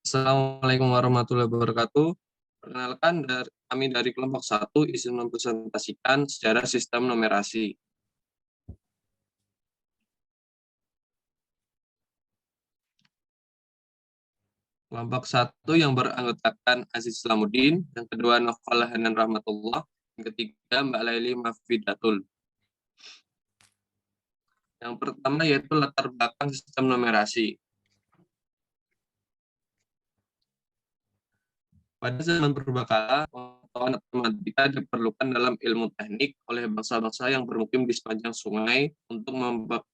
Assalamualaikum warahmatullahi wabarakatuh. Perkenalkan, kami dari kelompok 1 izin mempresentasikan sejarah sistem numerasi. Kelompok 1 yang beranggotakan Aziz Salamuddin, yang kedua Noval Hanan Rahmatullah, yang ketiga Mbak Laili Mafidatul. Yang pertama yaitu latar belakang sistem numerasi. Pada zaman purbakala, pengetahuan matematika diperlukan dalam ilmu teknik oleh bangsa-bangsa yang bermukim di sepanjang sungai untuk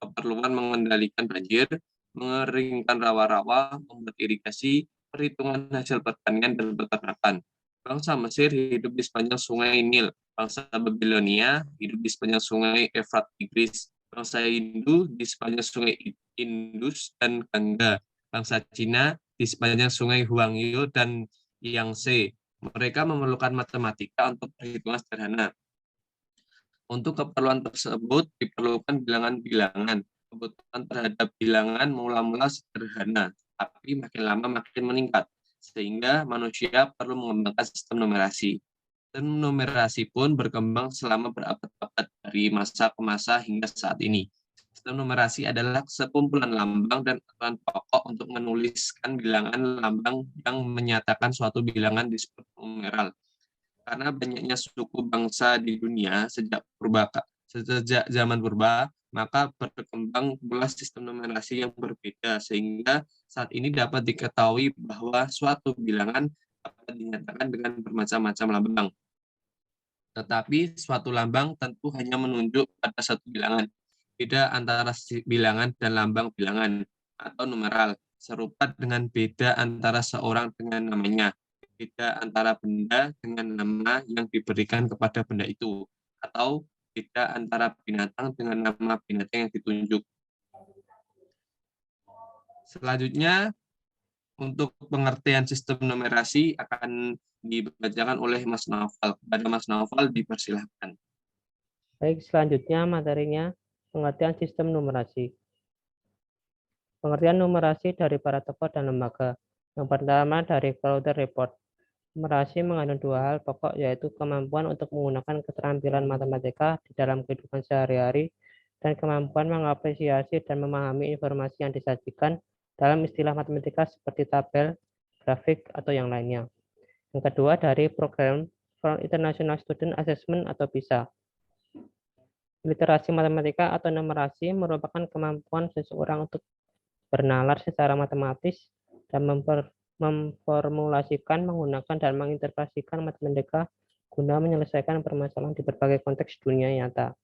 keperluan mengendalikan banjir, mengeringkan rawa-rawa, membuat irigasi, perhitungan hasil pertanian dan peternakan. Bangsa Mesir hidup di sepanjang sungai Nil, bangsa Babilonia hidup di sepanjang sungai Efrat Tigris, bangsa Hindu di sepanjang sungai Indus dan Gangga, bangsa Cina di sepanjang sungai Huangyo dan Yangtze. Mereka memerlukan matematika untuk perhitungan sederhana. Untuk keperluan tersebut diperlukan bilangan-bilangan. Kebutuhan terhadap bilangan mula-mula sederhana, tapi makin lama makin meningkat, sehingga manusia perlu mengembangkan sistem numerasi. Sistem numerasi pun berkembang selama berabad-abad dari masa ke masa hingga saat ini. Sistem numerasi adalah sekumpulan lambang dan aturan pokok untuk menuliskan bilangan lambang yang menyatakan suatu bilangan disebut numeral. Karena banyaknya suku bangsa di dunia sejak zaman purba, maka berkembang pula sistem numerasi yang berbeda, sehingga saat ini dapat diketahui bahwa suatu bilangan dapat dinyatakan dengan bermacam-macam lambang. Tetapi suatu lambang tentu hanya menunjuk pada satu bilangan. Beda antara bilangan dan lambang bilangan atau numeral, serupa dengan beda antara seorang dengan namanya, beda antara benda dengan nama yang diberikan kepada benda itu, atau beda antara binatang dengan nama binatang yang ditunjuk. Selanjutnya, untuk pengertian sistem numerasi akan dibacakan oleh Mas Naufal. Kepada Mas Naufal dipersilahkan. Baik, selanjutnya materinya pengertian sistem numerasi. Pengertian numerasi dari para tokoh dan lembaga. Yang pertama dari Crowther Report. Numerasi mengandung dua hal pokok, yaitu kemampuan untuk menggunakan keterampilan matematika di dalam kehidupan sehari-hari dan kemampuan mengapresiasi dan memahami informasi yang disajikan dalam istilah matematika seperti tabel, grafik, atau yang lainnya. Yang kedua dari program for International Student Assessment atau PISA. Literasi matematika atau numerasi merupakan kemampuan seseorang untuk bernalar secara matematis dan memformulasikan, menggunakan, dan menginterpretasikan matematika guna menyelesaikan permasalahan di berbagai konteks dunia nyata.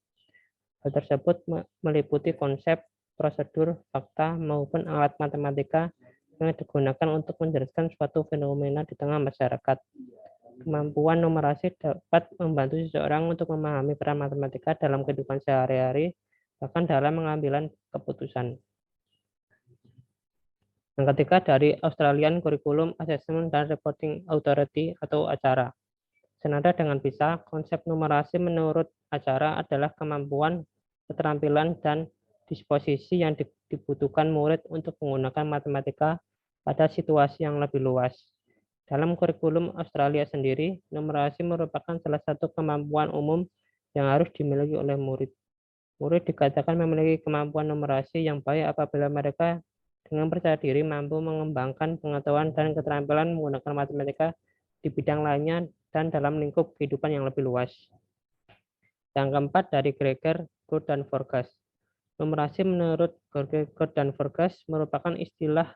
Hal tersebut meliputi konsep, prosedur, fakta, maupun alat matematika yang digunakan untuk menjelaskan suatu fenomena di tengah masyarakat. Kemampuan numerasi dapat membantu seseorang untuk memahami peran matematika dalam kehidupan sehari-hari, bahkan dalam pengambilan keputusan. Yang ketiga dari Australian Curriculum Assessment and Reporting Authority atau ACARA. Senada dengan PISA, konsep numerasi menurut ACARA adalah kemampuan, keterampilan, dan disposisi yang dibutuhkan murid untuk menggunakan matematika pada situasi yang lebih luas. Dalam kurikulum Australia sendiri, numerasi merupakan salah satu kemampuan umum yang harus dimiliki oleh murid. Murid dikatakan memiliki kemampuan numerasi yang baik apabila mereka dengan percaya diri mampu mengembangkan pengetahuan dan keterampilan menggunakan matematika di bidang lainnya dan dalam lingkup kehidupan yang lebih luas. Yang keempat dari Greger, Good, dan Forgas. Numerasi menurut Greger, Good, dan Forgas merupakan istilah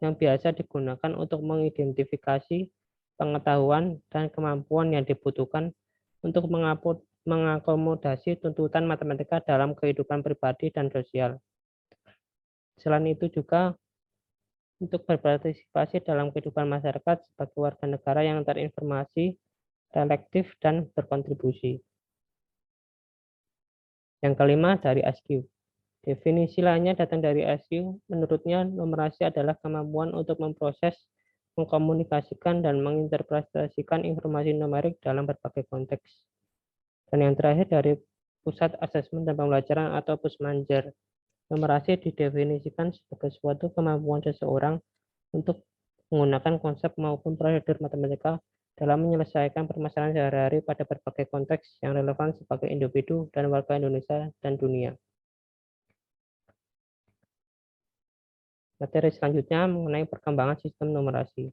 yang biasa digunakan untuk mengidentifikasi pengetahuan dan kemampuan yang dibutuhkan untuk mengakomodasi tuntutan matematika dalam kehidupan pribadi dan sosial. Selain itu juga untuk berpartisipasi dalam kehidupan masyarakat sebagai warga negara yang terinformasi, reflektif, dan berkontribusi. Yang kelima dari ASCII. Definisi lainnya datang dari ASCII. Menurutnya, numerasi adalah kemampuan untuk memproses, mengkomunikasikan, dan menginterpretasikan informasi numerik dalam berbagai konteks. Dan yang terakhir dari Pusat Asesmen dan Pembelajaran atau Pusmanjer. Numerasi didefinisikan sebagai suatu kemampuan seseorang untuk menggunakan konsep maupun prosedur matematika dalam menyelesaikan permasalahan sehari-hari pada berbagai konteks yang relevan sebagai individu dan warga Indonesia dan dunia. Materi selanjutnya mengenai perkembangan sistem numerasi.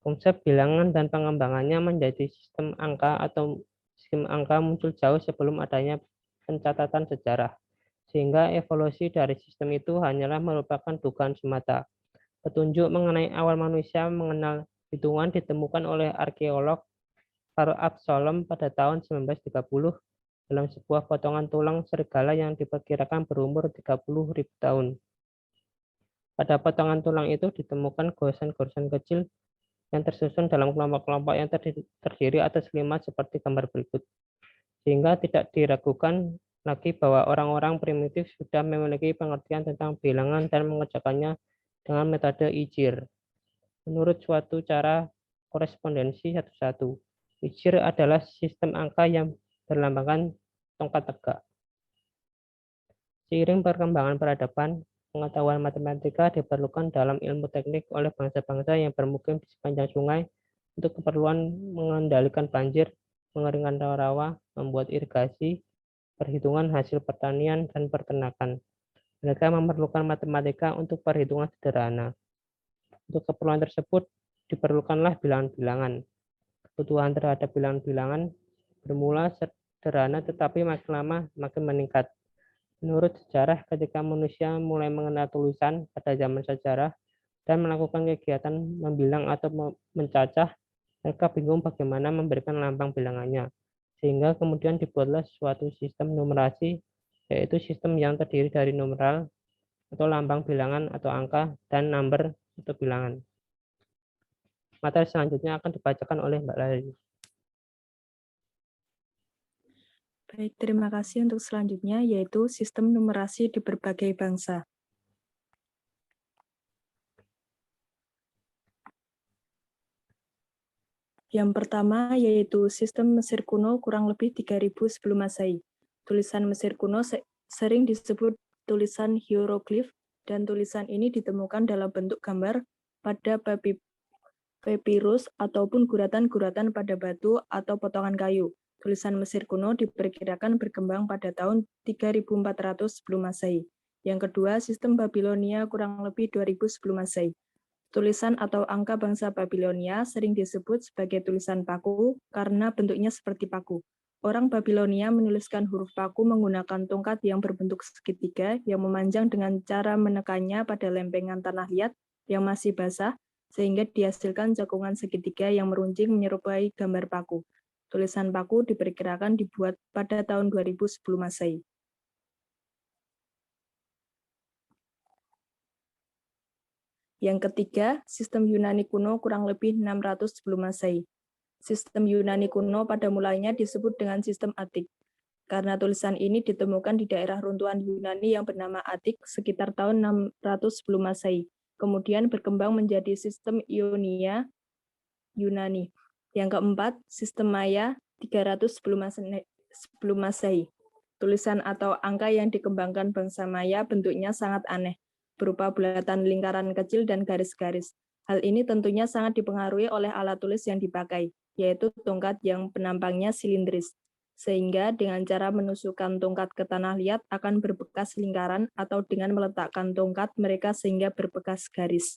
Konsep bilangan dan pengembangannya menjadi sistem angka atau sistem angka muncul jauh sebelum adanya pencatatan sejarah, sehingga evolusi dari sistem itu hanyalah merupakan dugaan semata. Petunjuk mengenai awal manusia mengenal hitungan ditemukan oleh arkeolog Karl Absalom pada tahun 1930 dalam sebuah potongan tulang serigala yang diperkirakan berumur 30.000 tahun. Pada potongan tulang itu ditemukan goresan-goresan kecil yang tersusun dalam kelompok-kelompok yang terdiri atas 5 seperti gambar berikut. Sehingga tidak diragukan lagi bahwa orang-orang primitif sudah memiliki pengertian tentang bilangan dan mengerjakannya dengan metode ijir. Menurut suatu cara korespondensi satu-satu, ijir adalah sistem angka yang berlambangkan tongkat tegak. Seiring perkembangan peradaban, pengetahuan matematika diperlukan dalam ilmu teknik oleh bangsa-bangsa yang bermukim di sepanjang sungai untuk keperluan mengendalikan banjir, mengeringkan rawa-rawa, membuat irigasi, perhitungan hasil pertanian, dan peternakan. Mereka memerlukan matematika untuk perhitungan sederhana. Untuk keperluan tersebut, diperlukanlah bilangan-bilangan. Kebutuhan terhadap bilangan-bilangan bermula sederhana tetapi makin lama makin meningkat. Menurut sejarah, ketika manusia mulai mengenal tulisan pada zaman sejarah dan melakukan kegiatan membilang atau mencacah, mereka bingung bagaimana memberikan lambang bilangannya. Sehingga kemudian dibuatlah suatu sistem numerasi, yaitu sistem yang terdiri dari numeral atau lambang bilangan atau angka dan number atau bilangan. Materi selanjutnya akan dibacakan oleh Mbak Lali. Baik, terima kasih untuk selanjutnya, yaitu sistem numerasi di berbagai bangsa. Yang pertama yaitu sistem Mesir kuno kurang lebih 3000 sebelum Masehi. Tulisan Mesir kuno sering disebut tulisan hieroglif dan tulisan ini ditemukan dalam bentuk gambar pada papirus ataupun guratan-guratan pada batu atau potongan kayu. Tulisan Mesir kuno diperkirakan berkembang pada tahun 3400 sebelum Masehi. Yang kedua, sistem Babilonia kurang lebih 2000 sebelum Masehi. Tulisan atau angka bangsa Babilonia sering disebut sebagai tulisan paku karena bentuknya seperti paku. Orang Babilonia menuliskan huruf paku menggunakan tongkat yang berbentuk segitiga yang memanjang dengan cara menekannya pada lempengan tanah liat yang masih basah sehingga dihasilkan jakungan segitiga yang meruncing menyerupai gambar paku. Tulisan paku diperkirakan dibuat pada tahun 2000 sebelum Masehi. Yang ketiga, sistem Yunani kuno kurang lebih 600 sebelum Masehi. Sistem Yunani kuno pada mulanya disebut dengan sistem Atik. Karena tulisan ini ditemukan di daerah runtuhan Yunani yang bernama Atik sekitar tahun 600 sebelum Masehi. Kemudian berkembang menjadi sistem Ionia Yunani. Yang keempat, sistem Maya 300 sebelum Masehi. Tulisan atau angka yang dikembangkan bangsa Maya bentuknya sangat aneh, berupa bulatan lingkaran kecil dan garis-garis. Hal ini tentunya sangat dipengaruhi oleh alat tulis yang dipakai, yaitu tongkat yang penampangnya silindris. Sehingga dengan cara menusukkan tongkat ke tanah liat akan berbekas lingkaran atau dengan meletakkan tongkat mereka sehingga berbekas garis.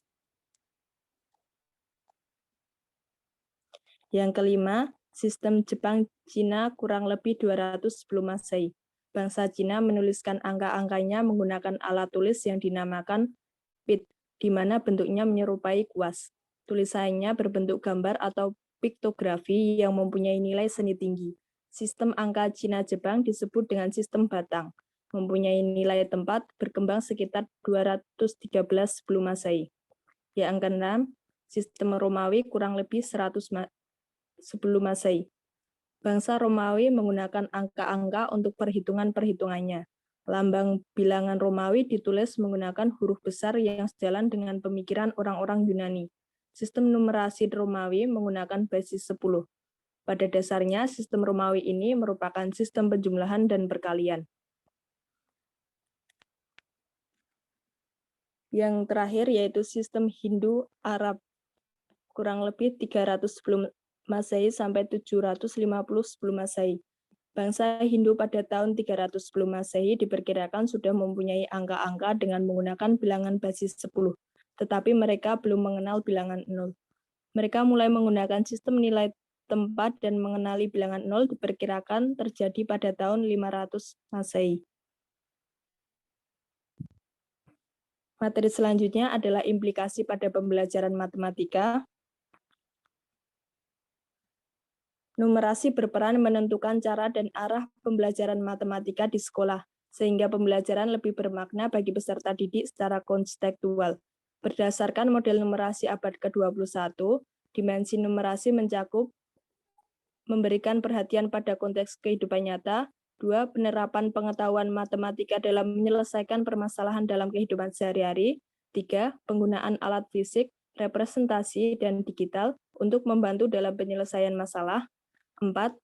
Yang kelima, sistem Jepang-Cina kurang lebih 200 sebelum Masehi. Bangsa Cina menuliskan angka-angkanya menggunakan alat tulis yang dinamakan pit, di mana bentuknya menyerupai kuas. Tulisannya berbentuk gambar atau piktografi yang mempunyai nilai seni tinggi. Sistem angka Cina-Jepang disebut dengan sistem batang, mempunyai nilai tempat berkembang sekitar 213 sebelum Masehi. Yang keenam, sistem Romawi kurang lebih 100 sebelum Masehi. Bangsa Romawi menggunakan angka-angka untuk perhitungan-perhitungannya. Lambang bilangan Romawi ditulis menggunakan huruf besar yang sejalan dengan pemikiran orang-orang Yunani. Sistem numerasi Romawi menggunakan basis 10. Pada dasarnya, sistem Romawi ini merupakan sistem penjumlahan dan perkalian. Yang terakhir yaitu sistem Hindu-Arab, kurang lebih 300 sebelum Masehi sampai 750 sebelum Masehi. Bangsa Hindu pada tahun 300 sebelum Masehi diperkirakan sudah mempunyai angka-angka dengan menggunakan bilangan basis 10, tetapi mereka belum mengenal bilangan 0. Mereka mulai menggunakan sistem nilai tempat dan mengenali bilangan 0 diperkirakan terjadi pada tahun 500 Masehi. Materi selanjutnya adalah implikasi pada pembelajaran matematika. Numerasi berperan menentukan cara dan arah pembelajaran matematika di sekolah, sehingga pembelajaran lebih bermakna bagi peserta didik secara konstekstual. Berdasarkan model numerasi abad ke-21, dimensi numerasi mencakup memberikan perhatian pada konteks kehidupan nyata, 2. Penerapan pengetahuan matematika dalam menyelesaikan permasalahan dalam kehidupan sehari-hari, 3. Penggunaan alat fisik, representasi, dan digital untuk membantu dalam penyelesaian masalah, 4.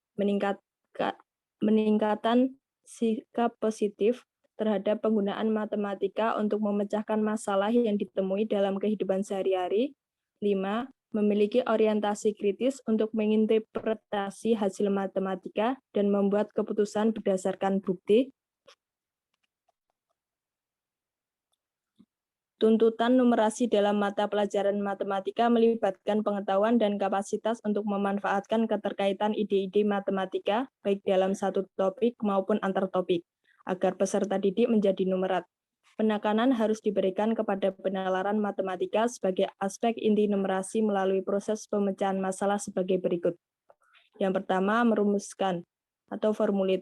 Meningkatan sikap positif terhadap penggunaan matematika untuk memecahkan masalah yang ditemui dalam kehidupan sehari-hari, 5. Memiliki orientasi kritis untuk menginterpretasi hasil matematika dan membuat keputusan berdasarkan bukti. Tuntutan numerasi dalam mata pelajaran matematika melibatkan pengetahuan dan kapasitas untuk memanfaatkan keterkaitan ide-ide matematika, baik dalam satu topik maupun antar topik, agar peserta didik menjadi numerat. Penekanan harus diberikan kepada penalaran matematika sebagai aspek inti numerasi melalui proses pemecahan masalah sebagai berikut. Yang pertama, merumuskan atau formulir.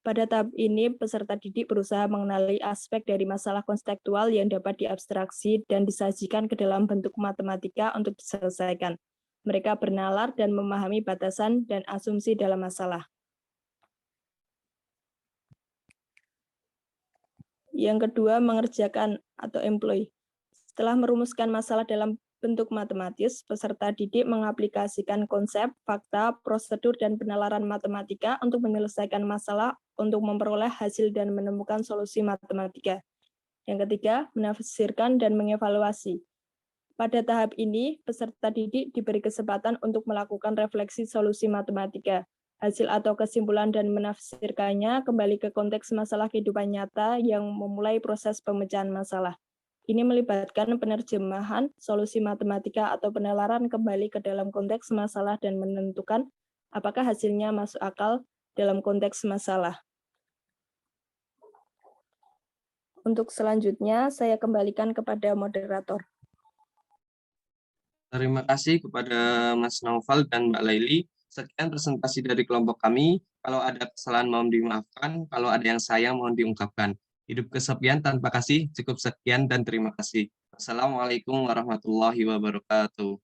Pada tahap ini, peserta didik berusaha mengenali aspek dari masalah konstekstual yang dapat diabstraksi dan disajikan ke dalam bentuk matematika untuk diselesaikan. Mereka bernalar dan memahami batasan dan asumsi dalam masalah. Yang kedua, mengerjakan atau employ. Setelah merumuskan masalah dalam bentuk matematis, peserta didik mengaplikasikan konsep, fakta, prosedur, dan penalaran matematika untuk menyelesaikan masalah untuk memperoleh hasil dan menemukan solusi matematika. Yang ketiga, menafsirkan dan mengevaluasi. Pada tahap ini, peserta didik diberi kesempatan untuk melakukan refleksi solusi matematika. Hasil atau kesimpulan dan menafsirkannya kembali ke konteks masalah kehidupan nyata yang memulai proses pemecahan masalah. Ini melibatkan penerjemahan solusi matematika atau penalaran kembali ke dalam konteks masalah dan menentukan apakah hasilnya masuk akal dalam konteks masalah. Untuk selanjutnya, saya kembalikan kepada moderator. Terima kasih kepada Mas Naufal dan Mbak Laili. Sekian presentasi dari kelompok kami. Kalau ada kesalahan mohon dimaafkan, kalau ada yang sayang mohon diungkapkan. Hidup kesepian tanpa kasih, cukup sekian dan terima kasih. Assalamualaikum warahmatullahi wabarakatuh.